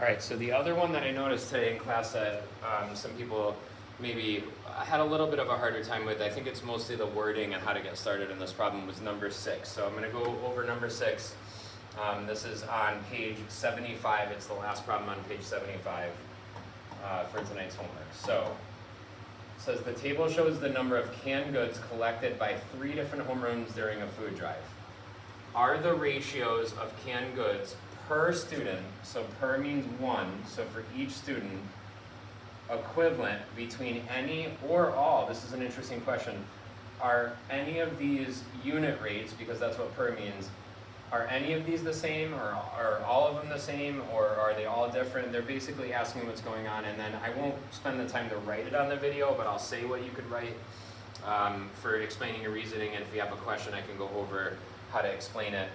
right, so the other one that I noticed today in class that some people maybe had a little bit of a harder time with, I think it's mostly the wording and how to get started in this problem, was number 6. So I'm going to go over number 6. This is on page 75. It's the last problem on page 75 for tonight's homework. So it says the table shows the number of canned goods collected by 3 different homerooms during a food drive. Are the ratios of canned goods per student, so per means 1, so for each student, equivalent between any or all? This is an interesting question. Are any of these unit rates, because that's what per means, are any of these the same, or are all of them the same, or are they all different? They're basically asking what's going on, and then I won't spend the time to write it on the video, but I'll say what you could write for explaining your reasoning, and if you have a question I can go over how to explain it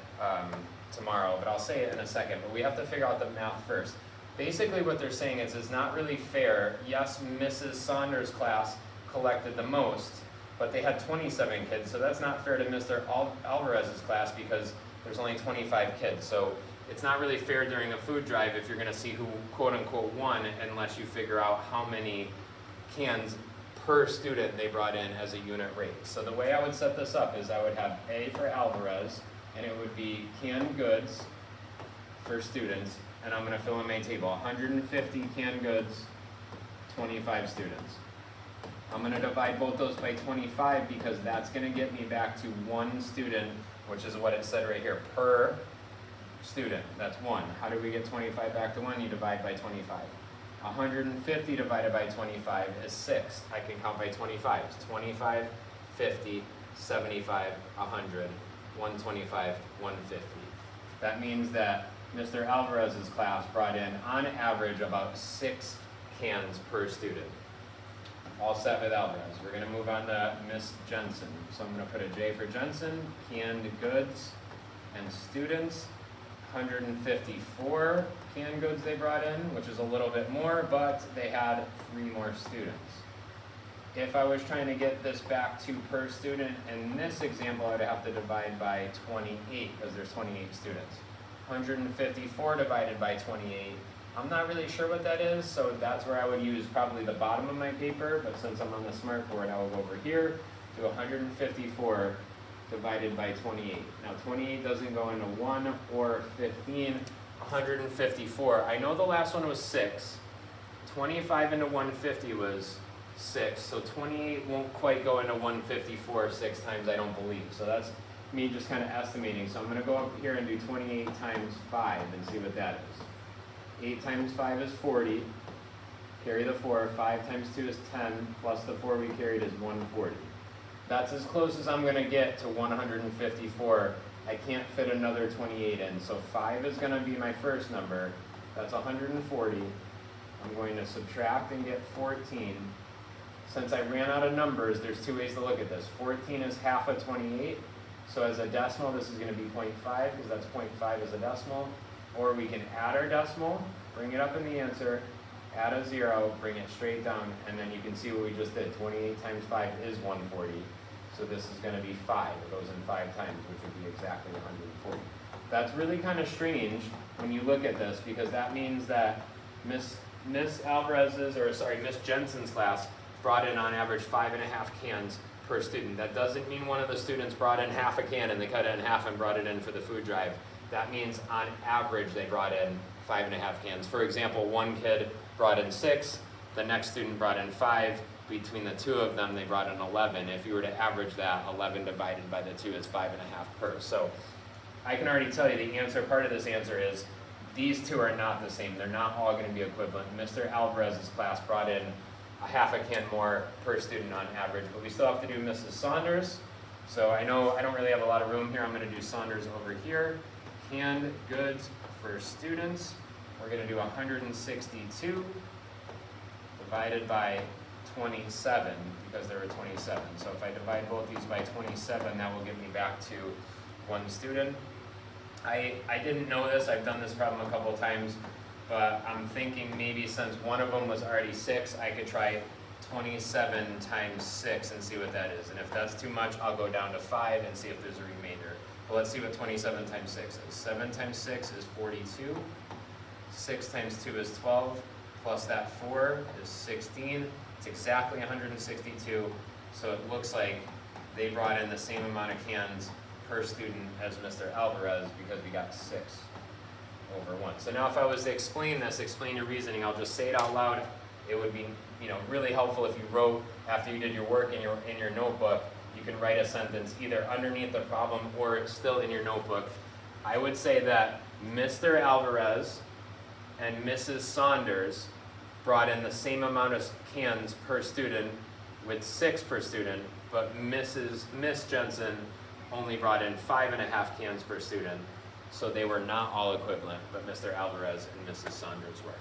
tomorrow, but I'll say it in a second. But we have to figure out the math first. Basically what they're saying is it's not really fair. Yes, Mrs. Saunders' class collected the most, but they had 27 kids, so that's not fair to Mr. Alvarez's class because there's only 25 kids. So it's not really fair during a food drive if you're going to see who quote-unquote won unless you figure out how many cans per student they brought in as a unit rate. So the way I would set this up is I would have A for Alvarez, and it would be canned goods for students, and I'm going to fill in my table. 150 canned goods, 25 students. I'm going to divide both those by 25 because that's going to get me back to 1 student, which is what it said right here, per student. That's 1. How do we get 25 back to 1? You divide by 25. 150 divided by 25 is 6. I can count by 25. It's 25, 50, 75, 100, 125, 150. That means that Mr. Alvarez's class brought in, on average, about 6 cans per student. All set with Alvarez. We're going to move on to Miss Jensen. So I'm going to put a J for Jensen, canned goods and students. 154 canned goods they brought in, which is a little bit more, but they had 3 more students. If I was trying to get this back to per student, in this example, I would have to divide by 28 because there's 28 students. 154 divided by 28. I'm not really sure what that is, so that's where I would use probably the bottom of my paper, but since I'm on the smart board, I will go over here to 154 divided by 28. Now 28 doesn't go into 1 or 15. 154, I know the last one was 6. 25 into 150 was 6, so 28 won't quite go into 154 6 times, I don't believe. So that's me just kind of estimating. So I'm going to go up here and do 28 times 5 and see what that is. 8 times 5 is 40. Carry the 4. 5 times 2 is 10, plus the 4 we carried is 140. That's as close as I'm going to get to 154. I can't fit another 28 in, so 5 is going to be my first number. That's 140. I'm going to subtract and get 14. Since I ran out of numbers, there's 2 ways to look at this. 14 is half of 28, so as a decimal, this is going to be 0.5, because that's 0.5 as a decimal. Or we can add our decimal, bring it up in the answer, add a 0, bring it straight down, and then you can see what we just did. 28 times 5 is 140. So this is going to be 5. It goes in 5 times, which would be exactly 140. That's really kind of strange when you look at this, because that means that Miss Jensen's class brought in on average 5.5 cans per student. That doesn't mean one of the students brought in half a can and they cut it in half and brought it in for the food drive. That means on average they brought in 5.5 cans. For example, one kid brought in 6, the next student brought in 5. Between the 2 of them, they brought in 11. If you were to average that, 11 divided by the 2 is 5.5 per. So I can already tell you the answer, part of this answer is these 2 are not the same. They're not all going to be equivalent. Mr. Alvarez's class brought in a half a can more per student on average, but we still have to do Mrs. Saunders. So I know I don't really have a lot of room here. I'm going to do Saunders over here. Canned goods for students. We're going to do 162 divided by 27, because there were 27. So if I divide both these by 27, that will get me back to 1 student. I didn't know this. I've done this problem a couple times, but I'm thinking maybe since one of them was already 6, I could try 27 times 6 and see what that is. And if that's too much, I'll go down to 5 and see if there's a remainder. Well, let's see what 27 times 6 is. 7 times 6 is 42. 6 times 2 is 12, plus that 4 is 16. It's exactly 162, so it looks like they brought in the same amount of cans per student as Mr. Alvarez because we got 6 over 1. So now if I was to explain this, explain your reasoning, I'll just say it out loud. It would be really helpful if you wrote, after you did your work in your notebook, you can write a sentence either underneath the problem or still in your notebook. I would say that Mr. Alvarez and Mrs. Saunders brought in the same amount of cans per student with 6 per student, but Miss Jensen only brought in 5.5 cans per student. So they were not all equivalent, but Mr. Alvarez and Mrs. Saunders were.